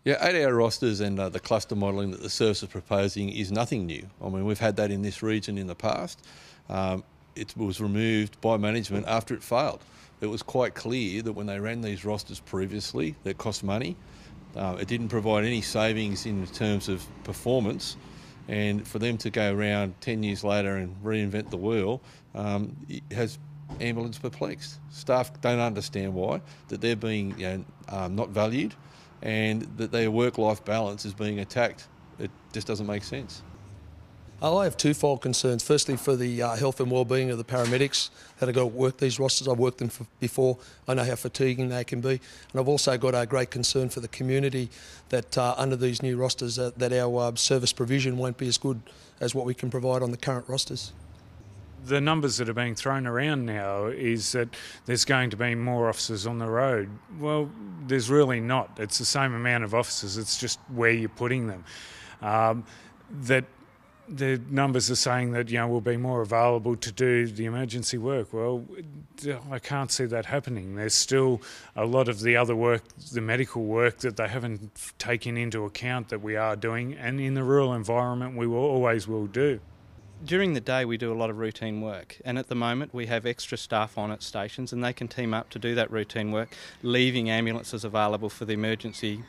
Yeah, 8-hour rosters and the cluster modelling that the service is proposing is nothing new. I mean, we've had that in this region in the past. It was removed by management after it failed. It was quite clear that when they ran these rosters previously, that cost money. It didn't provide any savings in terms of performance, and for them to go around 10 years later and reinvent the wheel it has ambulance perplexed. Staff don't understand why, that they're being not valued, and that their work-life balance is being attacked. It just doesn't make sense. I have twofold concerns. Firstly, for the health and well-being of the paramedics that have got to work these rosters. I've worked them before. I know how fatiguing they can be. And I've also got a great concern for the community that under these new rosters that our service provision won't be as good as what we can provide on the current rosters. The numbers that are being thrown around now is that there's going to be more officers on the road. Well, there's really not. It's the same amount of officers, it's just where you're putting them. That the numbers are saying that we'll be more available to do the emergency work. Well, I can't see that happening. There's still a lot of the other work, the medical work, that they haven't taken into account that we are doing, and in the rural environment we always will do. During the day we do a lot of routine work, and at the moment we have extra staff on at stations and they can team up to do that routine work, leaving ambulances available for the emergency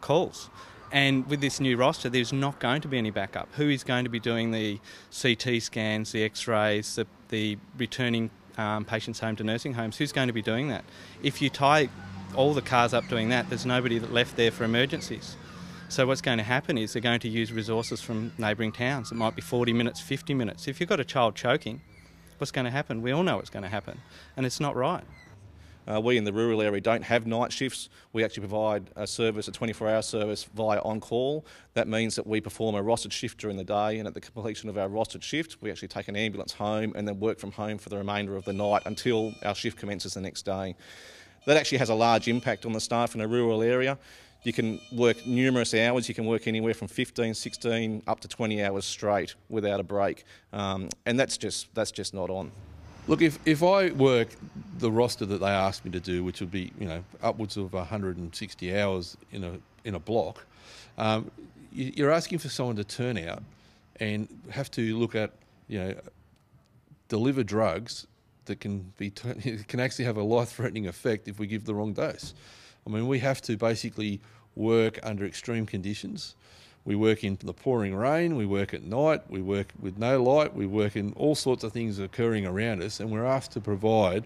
calls. And with this new roster there's not going to be any backup. Who is going to be doing the CT scans, the x-rays, the returning patients home to nursing homes? Who's going to be doing that? If you tie all the cars up doing that, there's nobody left there for emergencies. So what's going to happen is they're going to use resources from neighbouring towns. It might be 40 minutes, 50 minutes. If you've got a child choking, what's going to happen? We all know what's going to happen, and it's not right. We in the rural area don't have night shifts. We actually provide a service, a 24-hour service via on-call. That means that we perform a rostered shift during the day, and at the completion of our rostered shift we actually take an ambulance home and then work from home for the remainder of the night until our shift commences the next day. That actually has a large impact on the staff in a rural area. You can work numerous hours. You can work anywhere from 15, 16 up to 20 hours straight without a break, and that's just not on. Look, if I work the roster that they asked me to do, which would be upwards of 160 hours in a block, you're asking for someone to turn out and have to look at deliver drugs that can actually have a life-threatening effect if we give the wrong dose. I mean, we have to basically work under extreme conditions. We work in the pouring rain, we work at night, we work with no light, we work in all sorts of things occurring around us, and we're asked to provide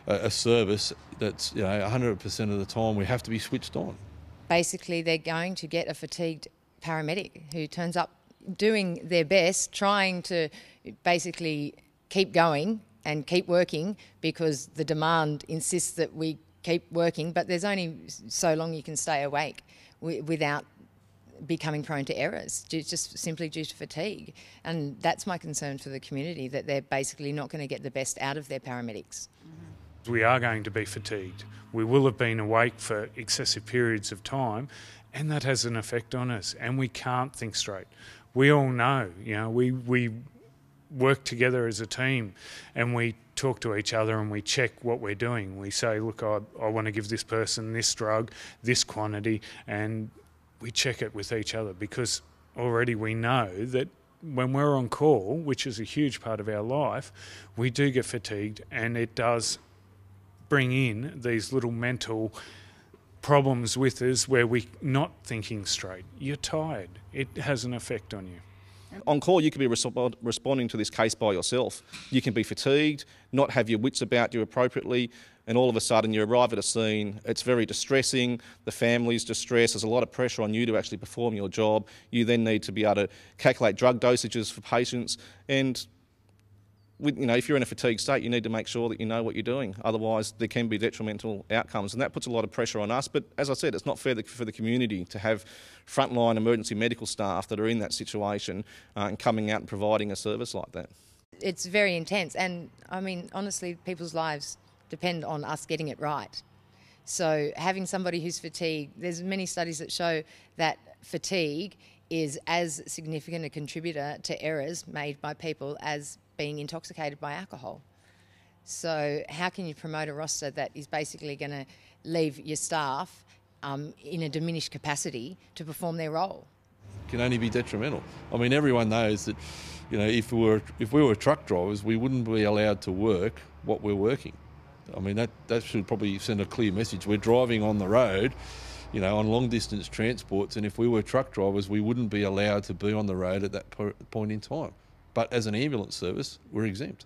a service that's 100% of the time we have to be switched on. Basically, they're going to get a fatigued paramedic who turns up doing their best, trying to basically keep going and keep working because the demand insists that we keep working, but there's only so long you can stay awake without becoming prone to errors, just simply due to fatigue. And that's my concern for the community, that they're basically not going to get the best out of their paramedics. We are going to be fatigued. We will have been awake for excessive periods of time, and that has an effect on us, and we can't think straight. We all know, we work together as a team and we talk to each other and we check what we're doing. We say, look, I want to give this person this drug, this quantity, and we check it with each other, because already we know that when we're on call, which is a huge part of our life, we do get fatigued, and it does bring in these little mental problems with us where we're not thinking straight. You're tired. It has an effect on you. On call, you can be responding to this case by yourself. You can be fatigued, not have your wits about you appropriately, and all of a sudden you arrive at a scene. It's very distressing. The family's distressed. There's a lot of pressure on you to actually perform your job. You then need to be able to calculate drug dosages for patients, and if you're in a fatigued state, you need to make sure that you know what you're doing. Otherwise, there can be detrimental outcomes, and that puts a lot of pressure on us. But as I said, it's not fair for the community to have frontline emergency medical staff that are in that situation and coming out and providing a service like that. It's very intense, and I mean, honestly, people's lives depend on us getting it right. So having somebody who's fatigued, there's many studies that show that fatigue is as significant a contributor to errors made by people as being intoxicated by alcohol. So how can you promote a roster that is basically going to leave your staff in a diminished capacity to perform their role. Can only be detrimental. I mean, everyone knows that, you know, if we were truck drivers, we wouldn't be allowed to work what we're working. I mean, that should probably send a clear message. We're driving on the road, you know, on long distance transports, and if we were truck drivers, we wouldn't be allowed to be on the road at that point in time. But as an ambulance service, we're exempt.